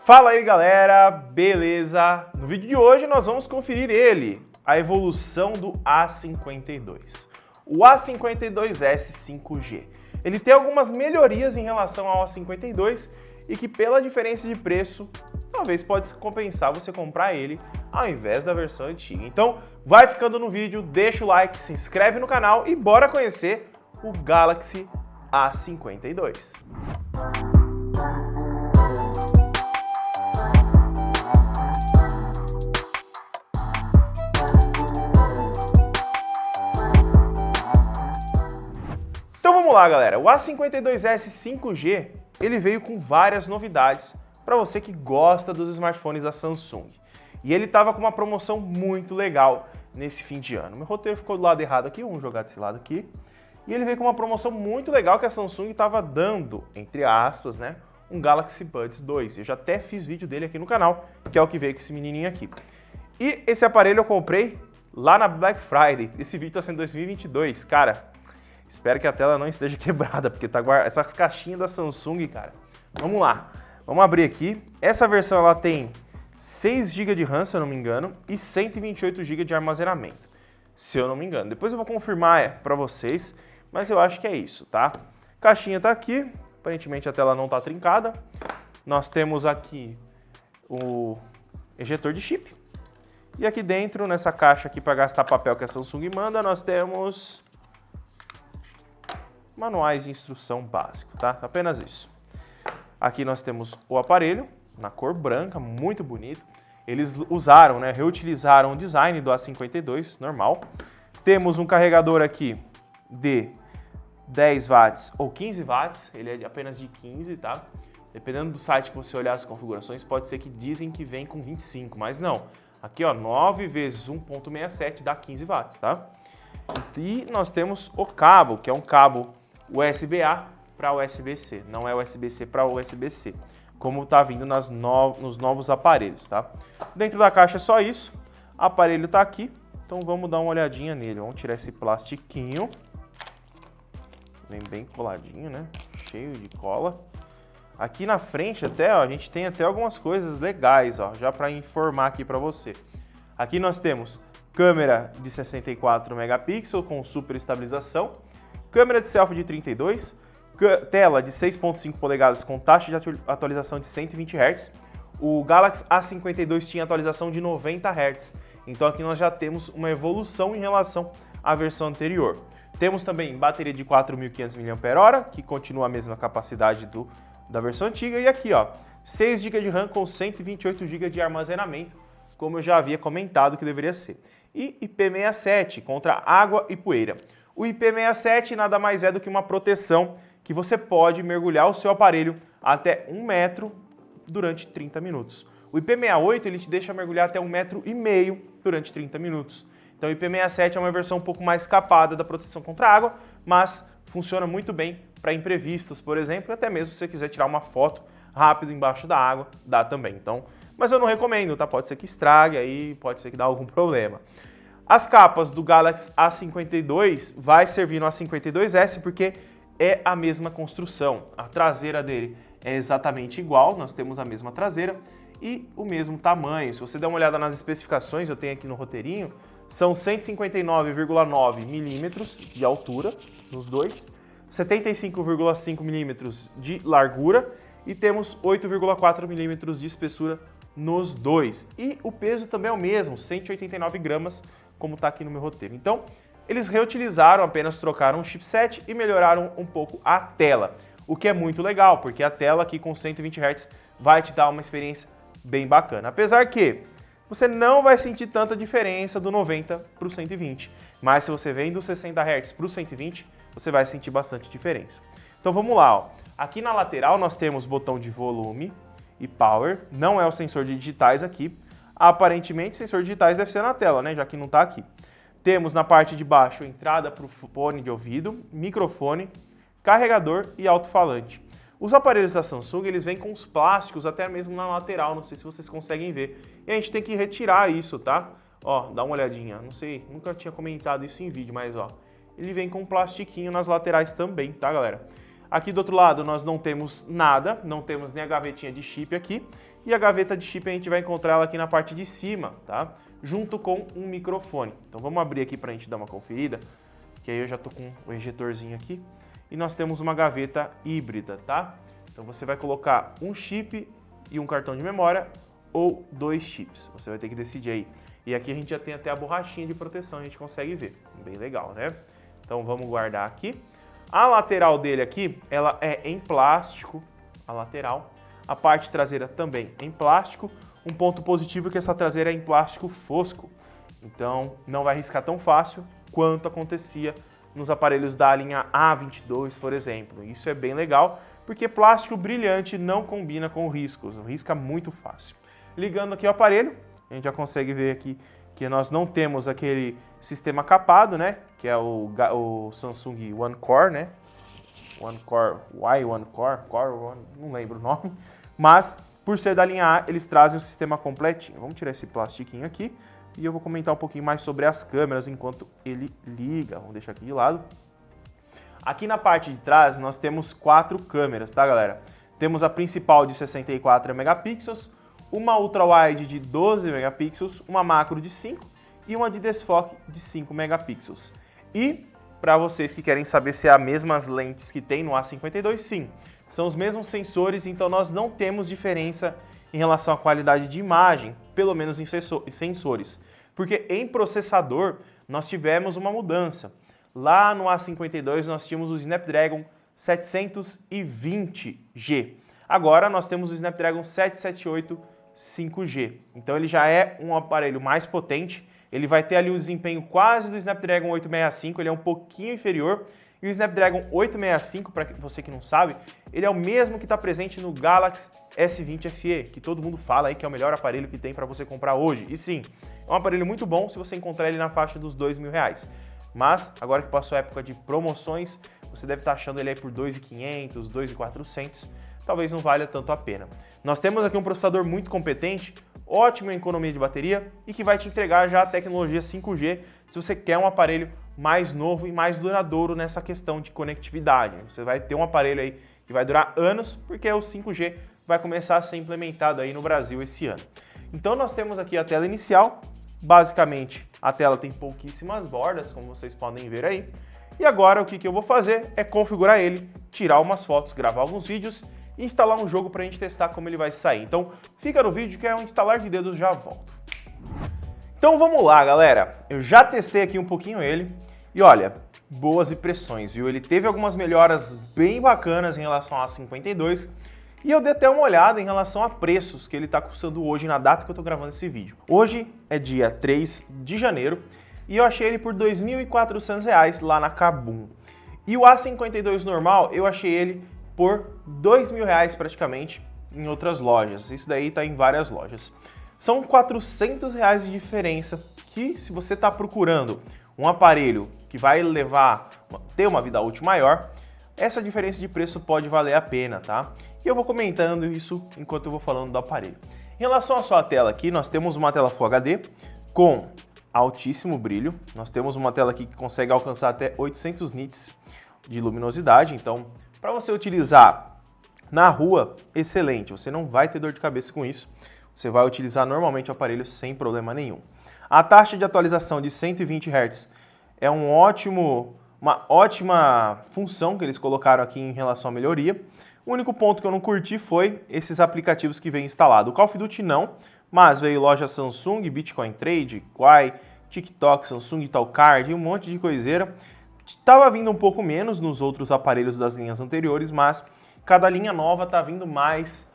Fala aí galera, beleza? No vídeo de hoje nós vamos conferir ele, a evolução do A52. O A52S 5G. Ele tem algumas melhorias em relação ao A52 e que pela diferença de preço, talvez pode compensar você comprar ele ao invés da versão antiga. Então vai ficando no vídeo, deixa o like, se inscreve no canal e bora conhecer o Galaxy A52. Então vamos lá, galera. O A52S 5G, ele veio com várias novidades para você que gosta dos smartphones da Samsung. E ele estava com uma promoção muito legal nesse fim de ano. Meu roteiro ficou do lado errado aqui, vamos jogar desse lado aqui. E ele veio com uma promoção muito legal que a Samsung estava dando, entre aspas, né, um Galaxy Buds 2. Eu já até fiz vídeo dele aqui no canal, que é o que veio com esse menininho aqui. E esse aparelho eu comprei lá na Black Friday. Esse vídeo está sendo 2022, cara. Espero que a tela não esteja quebrada, porque tá essas caixinhas da Samsung, cara. Vamos lá, vamos abrir aqui. Essa versão ela tem 6 GB de RAM, se eu não me engano, e 128 GB de armazenamento, se eu não me engano. Depois eu vou confirmar para vocês, mas eu acho que é isso, tá? Caixinha tá aqui, aparentemente a tela não tá trincada. Nós temos aqui o ejetor de chip. E aqui dentro, nessa caixa aqui para gastar papel que a Samsung manda, nós temos manuais de instrução básico, tá? Apenas isso. Aqui nós temos o aparelho na cor branca, muito bonito. Eles usaram, né, reutilizaram o design do A52 normal. Temos um carregador aqui de 10 watts ou 15 watts, ele é apenas de 15, tá? Dependendo do site que você olhar as configurações, pode ser que dizem que vem com 25, mas não. Aqui, ó, 9 vezes 1.67 dá 15 watts, tá? E nós temos o cabo, que é um cabo USB-A para USB-C, não é USB-C para USB-C, como está vindo nos novos aparelhos, tá? Dentro da caixa é só isso, o aparelho está aqui, então vamos dar uma olhadinha nele. Vamos tirar esse plastiquinho, vem bem coladinho, né? Cheio de cola. Aqui na frente até, ó, a gente tem até algumas coisas legais, ó, já para informar aqui para você. Aqui nós temos câmera de 64 megapixels com super estabilização, câmera de selfie de 32, tela de 6.5 polegadas com taxa de atualização de 120 Hz. O Galaxy A52 tinha atualização de 90 Hz, então aqui nós já temos uma evolução em relação à versão anterior. Temos também bateria de 4.500 mAh, que continua a mesma capacidade da versão antiga, e aqui, ó, 6 GB de RAM com 128 GB de armazenamento, como eu já havia comentado que deveria ser. E IP67 contra água e poeira. O IP67 nada mais é do que uma proteção que você pode mergulhar o seu aparelho até 1 metro durante 30 minutos. O IP68 ele te deixa mergulhar até 1,5 metro durante 30 minutos. Então o IP67 é uma versão um pouco mais capada da proteção contra a água, mas funciona muito bem para imprevistos, por exemplo, e até mesmo se você quiser tirar uma foto rápido embaixo da água, dá também. Então, mas eu não recomendo, tá? Pode ser que estrague aí, pode ser que dê algum problema. As capas do Galaxy A52 vai servir no A52S porque é a mesma construção. A traseira dele é exatamente igual, nós temos a mesma traseira e o mesmo tamanho. Se você der uma olhada nas especificações, eu tenho aqui no roteirinho, são 159,9 milímetros de altura nos dois, 75,5 milímetros de largura e temos 8,4 milímetros de espessura nos dois. E o peso também é o mesmo, 189 gramas, como está aqui no meu roteiro. Então, eles reutilizaram, apenas trocaram o chipset e melhoraram um pouco a tela, o que é muito legal, porque a tela aqui com 120 Hz vai te dar uma experiência bem bacana. Apesar que você não vai sentir tanta diferença do 90 para o 120, mas se você vem do 60 Hz para o 120, você vai sentir bastante diferença. Então vamos lá, ó. Aqui na lateral nós temos botão de volume e power, não é o sensor de digitais aqui. Aparentemente, sensor digitais deve ser na tela, né? Já que não está aqui. Temos na parte de baixo entrada para o fone de ouvido, microfone, carregador e alto-falante. Os aparelhos da Samsung, eles vêm com os plásticos até mesmo na lateral, não sei se vocês conseguem ver. E a gente tem que retirar isso, tá? Ó, dá uma olhadinha, não sei, nunca tinha comentado isso em vídeo, mas ó, ele vem com um plastiquinho nas laterais também, tá, galera? Aqui do outro lado nós não temos nada, não temos nem a gavetinha de chip aqui. E a gaveta de chip a gente vai encontrar ela aqui na parte de cima, tá? Junto com um microfone. Então vamos abrir aqui para a gente dar uma conferida, que aí eu já tô com o ejetorzinho aqui. E nós temos uma gaveta híbrida, tá? Então você vai colocar um chip e um cartão de memória ou 2 chips. Você vai ter que decidir aí. E aqui a gente já tem até a borrachinha de proteção, a gente consegue ver. Bem legal, né? Então vamos guardar aqui. A lateral dele aqui, ela é em plástico, a lateral. A parte traseira também em plástico. Um ponto positivo é que essa traseira é em plástico fosco. Então não vai riscar tão fácil quanto acontecia nos aparelhos da linha A22, por exemplo. Isso é bem legal, porque plástico brilhante não combina com riscos, risca muito fácil. Ligando aqui o aparelho, a gente já consegue ver aqui que nós não temos aquele sistema capado, né? Que é o Samsung One Core, né? One Core, Core One, não lembro o nome. Mas, por ser da linha A, eles trazem o sistema completinho. Vamos tirar esse plastiquinho aqui e eu vou comentar um pouquinho mais sobre as câmeras enquanto ele liga. Vamos deixar aqui de lado. Aqui na parte de trás nós temos 4 câmeras, tá, galera? Temos a principal de 64 megapixels, uma ultra-wide de 12 megapixels, uma macro de 5 e uma de desfoque de 5 megapixels. E, para vocês que querem saber se é as mesmas lentes que tem no A52, sim. São os mesmos sensores, então nós não temos diferença em relação à qualidade de imagem, pelo menos em sensores. Porque em processador nós tivemos uma mudança. Lá no A52 nós tínhamos o Snapdragon 720G. Agora nós temos o Snapdragon 778 5G. Então ele já é um aparelho mais potente, ele vai ter ali um desempenho quase do Snapdragon 865, ele é um pouquinho inferior. E o Snapdragon 865, para você que não sabe, ele é o mesmo que está presente no Galaxy S20 FE, que todo mundo fala aí que é o melhor aparelho que tem para você comprar hoje. E sim, é um aparelho muito bom se você encontrar ele na faixa dos R$2.000. Mas, agora que passou a época de promoções, você deve estar achando ele aí por R$2.500, R$2.400. Talvez não valha tanto a pena. Nós temos aqui um processador muito competente, ótimo em economia de bateria e que vai te entregar já a tecnologia 5G se você quer um aparelho mais novo e mais duradouro nessa questão de conectividade. Você vai ter um aparelho aí que vai durar anos, porque o 5G vai começar a ser implementado aí no Brasil esse ano. Então nós temos aqui a tela inicial, basicamente a tela tem pouquíssimas bordas, como vocês podem ver aí. E agora o que eu vou fazer é configurar ele, tirar umas fotos, gravar alguns vídeos e instalar um jogo para a gente testar como ele vai sair. Então fica no vídeo que é um instalar de dedos, já volto. Então vamos lá, galera. Eu já testei aqui um pouquinho ele e olha, boas impressões, viu? Ele teve algumas melhoras bem bacanas em relação ao A52 e eu dei até uma olhada em relação a preços que ele está custando hoje na data que eu estou gravando esse vídeo. Hoje é dia 3 de janeiro e eu achei ele por R$2.400 lá na Kabum. E o A52 normal eu achei ele por R$2.000 praticamente em outras lojas. Isso daí está em várias lojas. São R$400 de diferença que, se você está procurando um aparelho que vai ter uma vida útil maior, essa diferença de preço pode valer a pena, tá? E eu vou comentando isso enquanto eu vou falando do aparelho. Em relação à sua tela aqui, nós temos uma tela Full HD com altíssimo brilho. Nós temos uma tela aqui que consegue alcançar até 800 nits de luminosidade, então para você utilizar na rua, excelente, você não vai ter dor de cabeça com isso. Você vai utilizar normalmente o aparelho sem problema nenhum. A taxa de atualização de 120 Hz é uma ótima função que eles colocaram aqui em relação à melhoria. O único ponto que eu não curti foi esses aplicativos que vem instalado. O Call of Duty não, mas veio loja Samsung, Bitcoin Trade, Quai, TikTok, Samsung Talcard e um monte de coiseira. Estava vindo um pouco menos nos outros aparelhos das linhas anteriores, mas cada linha nova está vindo mais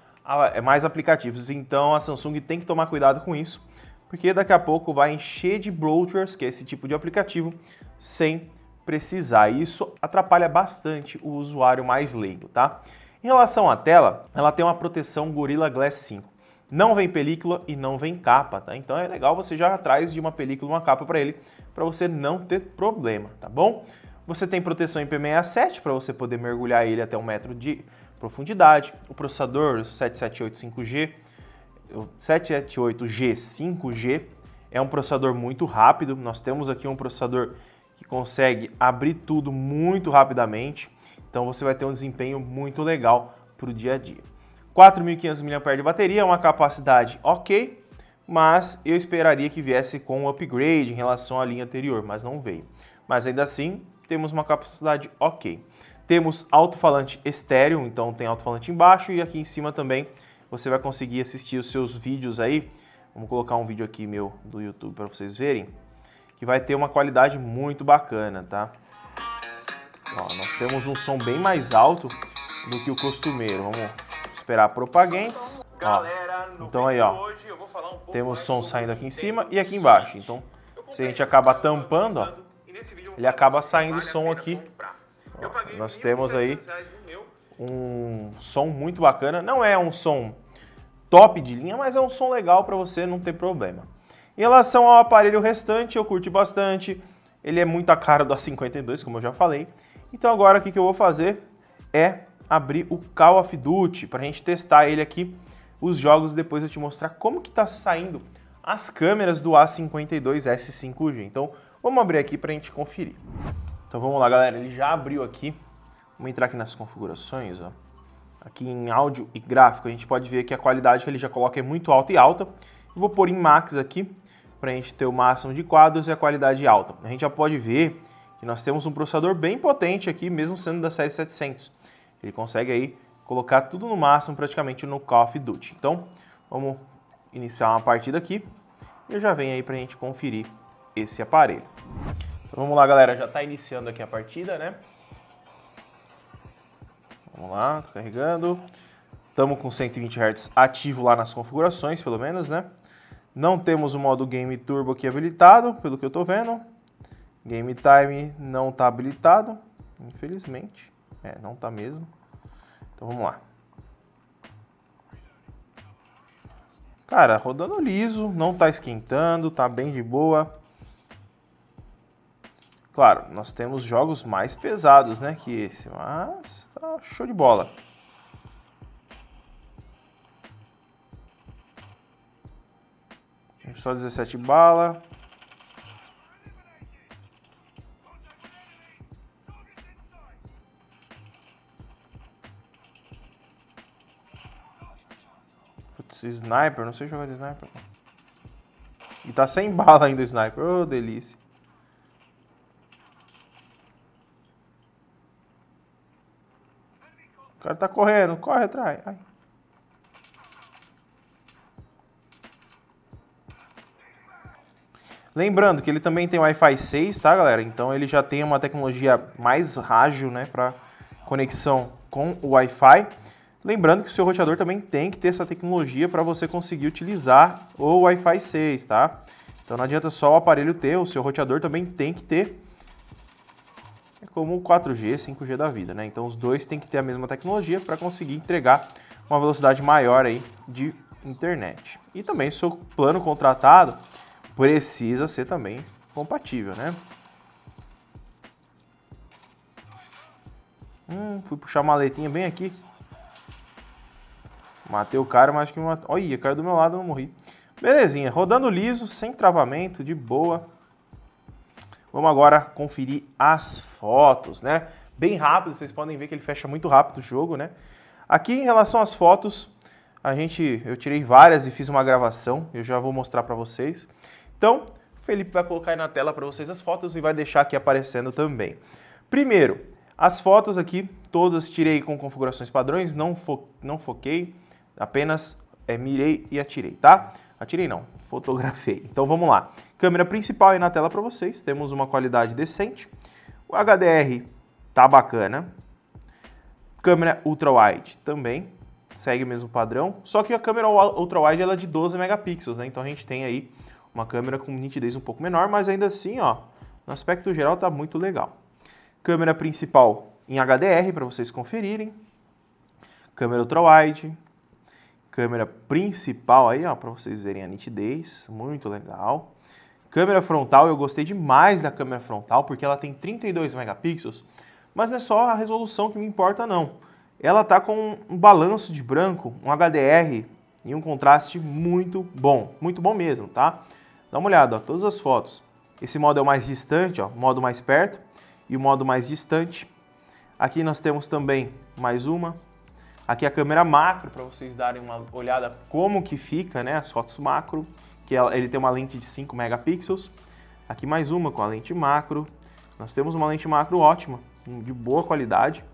aplicativos, então a Samsung tem que tomar cuidado com isso, porque daqui a pouco vai encher de bloatwares, que é esse tipo de aplicativo, sem precisar. E isso atrapalha bastante o usuário mais leigo, tá? Em relação à tela, ela tem uma proteção Gorilla Glass 5. Não vem película e não vem capa, tá? Então é legal você já atrás de uma película e uma capa para ele, para você não ter problema, tá bom? Você tem proteção IP67 para você poder mergulhar ele até 1 metro de profundidade. O processador 778G 5G é um processador muito rápido. Nós temos aqui um processador que consegue abrir tudo muito rapidamente. Então você vai ter um desempenho muito legal para o dia a dia. 4.500 mAh de bateria, uma capacidade ok, mas eu esperaria que viesse com um upgrade em relação à linha anterior, mas não veio. Mas ainda assim, temos uma capacidade ok. Temos alto-falante estéreo, então tem alto-falante embaixo e aqui em cima também você vai conseguir assistir os seus vídeos aí. Vamos colocar um vídeo aqui meu do YouTube para vocês verem, que vai ter uma qualidade muito bacana, tá? Ó, nós temos um som bem mais alto do que o costumeiro. Vamos esperar Propagants. Ó, então aí, ó, temos som saindo aqui em cima e aqui embaixo. Então, se a gente acaba tampando, ó, ele acaba saindo som aqui. Ó, nós temos aí um som muito bacana. Não é um som top de linha, mas é um som legal para você não ter problema. Em relação ao aparelho restante, eu curti bastante. Ele é muito a cara do A52, como eu já falei. Então agora o que eu vou fazer é abrir o Call of Duty para a gente testar ele aqui, os jogos, depois eu te mostrar como que está saindo as câmeras do A52S 5G. Então vamos abrir aqui para a gente conferir. Então vamos lá, galera, ele já abriu aqui. Vamos entrar aqui nas configurações, ó. Aqui em áudio e gráfico a gente pode ver que a qualidade que ele já coloca é muito alta e alta. Eu vou pôr em Max aqui para a gente ter o máximo de quadros e a qualidade alta. A gente já pode ver que nós temos um processador bem potente aqui, mesmo sendo da série 700. Ele consegue aí colocar tudo no máximo praticamente no Call of Duty. Então, vamos iniciar uma partida aqui e eu já venho aí para a gente conferir esse aparelho. Então vamos lá, galera, já está iniciando aqui a partida, né? Vamos lá, tô carregando. Estamos com 120 Hz ativo lá nas configurações, pelo menos, né? Não temos o modo Game Turbo aqui habilitado, pelo que eu tô vendo. Game Time não está habilitado, infelizmente. Não está mesmo. Então vamos lá. Cara, rodando liso, não está esquentando, tá bem de boa. Claro, nós temos jogos mais pesados, né, que esse, mas tá show de bola. Só 17 bala. Putz, sniper, não sei jogar de sniper. E tá sem bala ainda o sniper, ô delícia. O cara tá correndo, corre atrás. Ai. Lembrando que ele também tem Wi-Fi 6, tá, galera? Então ele já tem uma tecnologia mais ágil, né, para conexão com o Wi-Fi. Lembrando que o seu roteador também tem que ter essa tecnologia para você conseguir utilizar o Wi-Fi 6, tá? Então não adianta só o aparelho ter, o seu roteador também tem que ter. É como o 4G, 5G da vida, né? Então os dois têm que ter a mesma tecnologia para conseguir entregar uma velocidade maior aí de internet. E também o seu plano contratado precisa ser também compatível, né? Fui puxar a maletinha bem aqui. Matei o cara, mas acho que me matou. Olha, caiu do meu lado, eu não morri. Belezinha, rodando liso, sem travamento, de boa. Vamos agora conferir as fotos, né? Bem rápido, vocês podem ver que ele fecha muito rápido o jogo, né? Aqui em relação às fotos, eu tirei várias e fiz uma gravação, eu já vou mostrar para vocês. Então, o Felipe vai colocar aí na tela para vocês as fotos e vai deixar aqui aparecendo também. Primeiro, as fotos aqui, todas tirei com configurações padrões, não foquei, apenas mirei e atirei, tá? Atirei não, fotografei. Então vamos lá. Câmera principal aí na tela para vocês, temos uma qualidade decente. O HDR tá bacana. Câmera ultra-wide também, segue o mesmo padrão. Só que a câmera ultra-wide ela é de 12 megapixels, né? Então a gente tem aí uma câmera com nitidez um pouco menor, mas ainda assim, ó, no aspecto geral tá muito legal. Câmera principal em HDR para vocês conferirem. Câmera ultra-wide. Câmera principal aí, ó, para vocês verem a nitidez, muito legal. Câmera frontal, eu gostei demais da câmera frontal, porque ela tem 32 megapixels, mas não é só a resolução que me importa, não. Ela tá com um balanço de branco, um HDR e um contraste muito bom mesmo, tá? Dá uma olhada, ó, todas as fotos. Esse modo é o mais distante, ó, modo mais perto e o modo mais distante. Aqui nós temos também mais uma. Aqui a câmera macro, para vocês darem uma olhada como que fica, né, as fotos macro, que ele tem uma lente de 5 megapixels. Aqui mais uma com a lente macro. Nós temos uma lente macro ótima, de boa qualidade.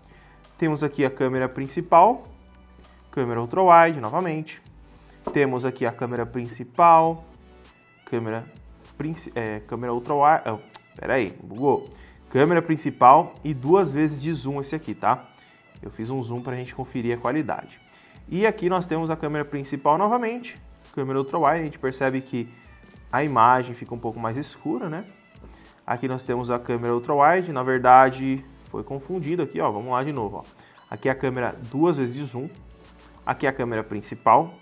Temos aqui a câmera principal, câmera ultra-wide novamente. Temos aqui a câmera principal, câmera ultra-wide, bugou. Câmera principal e 2 vezes de zoom esse aqui, tá? Eu fiz um zoom para a gente conferir a qualidade. E aqui nós temos a câmera principal novamente, câmera ultra-wide, a gente percebe que a imagem fica um pouco mais escura, né? Aqui nós temos a câmera ultra-wide, na verdade foi confundido aqui, ó, vamos lá de novo, ó. Aqui é a câmera 2 vezes de zoom, aqui é a câmera principal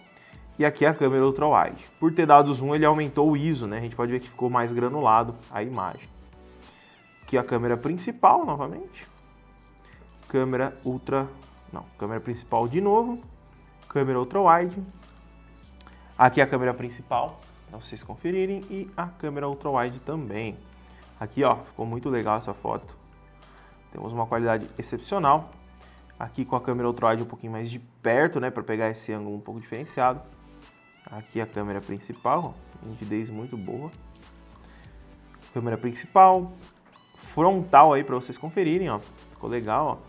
e aqui é a câmera ultra-wide. Por ter dado zoom, ele aumentou o ISO, né? A gente pode ver que ficou mais granulado a imagem. Aqui a câmera principal novamente, câmera principal de novo, câmera ultra-wide, aqui a câmera principal, para vocês conferirem, e a câmera ultra-wide também. Aqui, ó, ficou muito legal essa foto, temos uma qualidade excepcional, aqui com a câmera ultra-wide um pouquinho mais de perto, né, para pegar esse ângulo um pouco diferenciado. Aqui a câmera principal, ó, nitidez muito boa, câmera principal, frontal aí para vocês conferirem, ó, ficou legal, ó.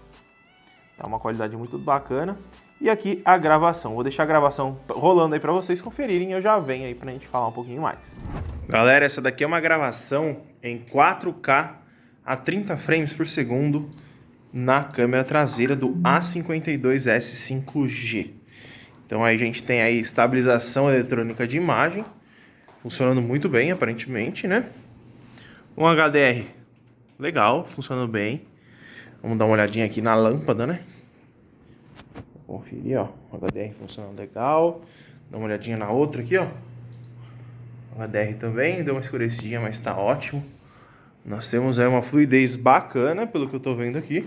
Tá uma qualidade muito bacana. E aqui a gravação. Vou deixar a gravação rolando aí para vocês conferirem e eu já venho aí pra gente falar um pouquinho mais. Galera, essa daqui é uma gravação em 4K a 30 frames por segundo na câmera traseira do A52S 5G. Então aí a gente tem aí estabilização eletrônica de imagem, funcionando muito bem aparentemente, né? Um HDR legal, funcionando bem. Vamos dar uma olhadinha aqui na lâmpada, né? Vou conferir, ó. O HDR funcionando legal. Dá uma olhadinha na outra aqui, ó. O HDR também deu uma escurecidinha, mas tá ótimo. Nós temos aí uma fluidez bacana, pelo que eu tô vendo aqui.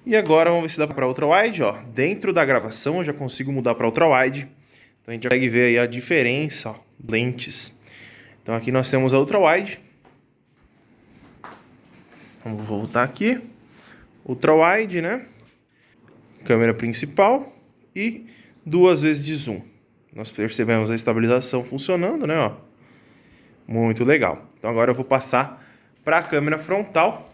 E agora vamos ver se dá para ultra-wide, ó. Dentro da gravação eu já consigo mudar para ultra-wide. Então a gente já consegue ver aí a diferença, ó, lentes. Então aqui nós temos a ultra-wide. Vamos voltar aqui. Ultra-wide, né? Câmera principal e 2 vezes de zoom. Nós percebemos a estabilização funcionando, né? Ó. Muito legal. Então agora eu vou passar para a câmera frontal.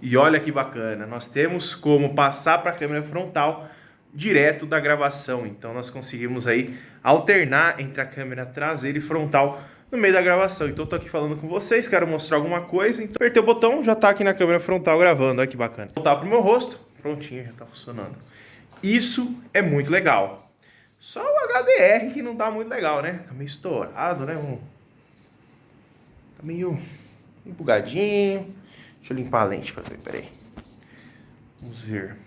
E olha que bacana, nós temos como passar para a câmera frontal direto da gravação. Então nós conseguimos aí alternar entre a câmera traseira e frontal no meio da gravação. Então eu tô aqui falando com vocês, quero mostrar alguma coisa, então apertei o botão, já tá aqui na câmera frontal gravando, olha que bacana. Vou voltar pro meu rosto, prontinho, já tá funcionando. Isso é muito legal. Só o HDR que não tá muito legal, né? Tá meio estourado, né? Tá meio bugadinho. Deixa eu limpar a lente pra ver, peraí. Vamos ver.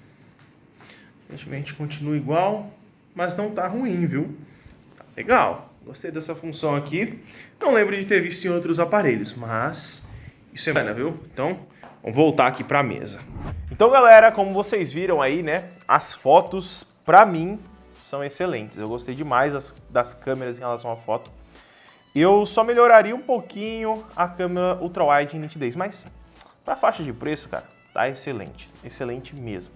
Aparentemente continua igual, mas não tá ruim, viu? Tá legal. Gostei dessa função aqui. Não lembro de ter visto em outros aparelhos, mas isso é bacana, viu? Então, vamos voltar aqui para a mesa. Então, galera, como vocês viram aí, né? As fotos, para mim, são excelentes. Eu gostei demais das câmeras em relação à foto. Eu só melhoraria um pouquinho a câmera ultra-wide em nitidez, mas para faixa de preço, cara, tá excelente. Excelente mesmo.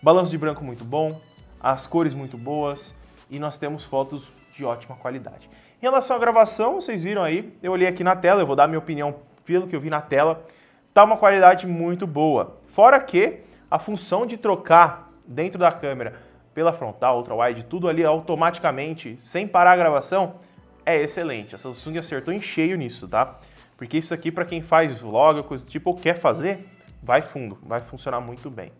Balanço de branco muito bom, as cores muito boas e nós temos fotos de ótima qualidade. Em relação à gravação, vocês viram aí, eu olhei aqui na tela, eu vou dar minha opinião pelo que eu vi na tela, tá uma qualidade muito boa. Fora que a função de trocar dentro da câmera pela frontal, ultra-wide, tudo ali automaticamente, sem parar a gravação, é excelente. A Samsung acertou em cheio nisso, tá? Porque isso aqui para quem faz vlog, coisa do tipo, ou quer fazer, vai fundo, vai funcionar muito bem.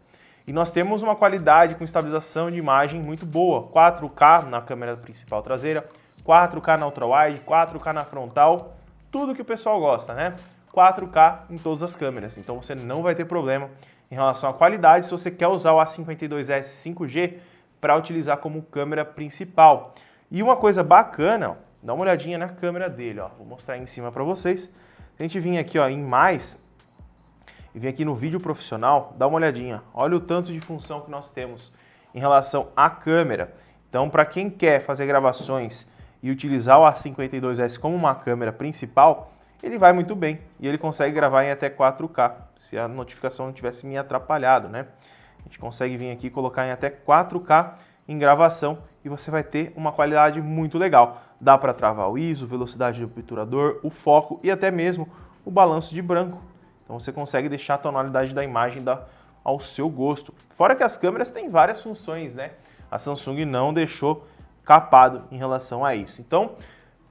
E nós temos uma qualidade com estabilização de imagem muito boa, 4K na câmera principal traseira, 4K na ultra-wide, 4K na frontal, tudo que o pessoal gosta, né? 4K em todas as câmeras, então você não vai ter problema em relação à qualidade se você quer usar o A52S 5G para utilizar como câmera principal. E uma coisa bacana, ó, dá uma olhadinha na câmera dele, ó, vou mostrar aí em cima para vocês. Se a gente vir aqui, ó, em mais e vir aqui no vídeo profissional, dá uma olhadinha. Olha o tanto de função que nós temos em relação à câmera. Então, para quem quer fazer gravações e utilizar o A52S como uma câmera principal, ele vai muito bem e ele consegue gravar em até 4K, se a notificação não tivesse me atrapalhado, né? A gente consegue vir aqui e colocar em até 4K em gravação e você vai ter uma qualidade muito legal. Dá para travar o ISO, velocidade do obturador, o foco e até mesmo o balanço de branco. Então você consegue deixar a tonalidade da imagem ao seu gosto. Fora que as câmeras têm várias funções, né? A Samsung não deixou capado em relação a isso. Então,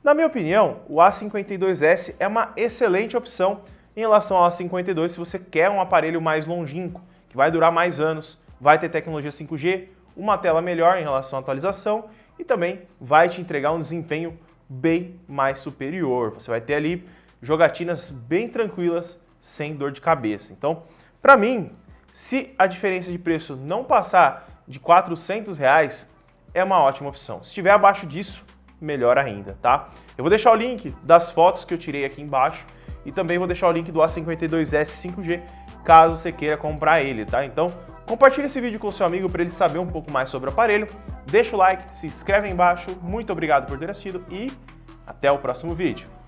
na minha opinião, o A52s é uma excelente opção em relação ao A52 se você quer um aparelho mais longínquo, que vai durar mais anos, vai ter tecnologia 5G, uma tela melhor em relação à atualização e também vai te entregar um desempenho bem mais superior. Você vai ter ali jogatinas bem tranquilas, sem dor de cabeça. Então, para mim, se a diferença de preço não passar de R$400, é uma ótima opção. Se estiver abaixo disso, melhor ainda, tá? Eu vou deixar o link das fotos que eu tirei aqui embaixo e também vou deixar o link do A52s 5G, caso você queira comprar ele, tá? Então, compartilhe esse vídeo com seu amigo para ele saber um pouco mais sobre o aparelho. Deixa o like, se inscreve aí embaixo. Muito obrigado por ter assistido e até o próximo vídeo.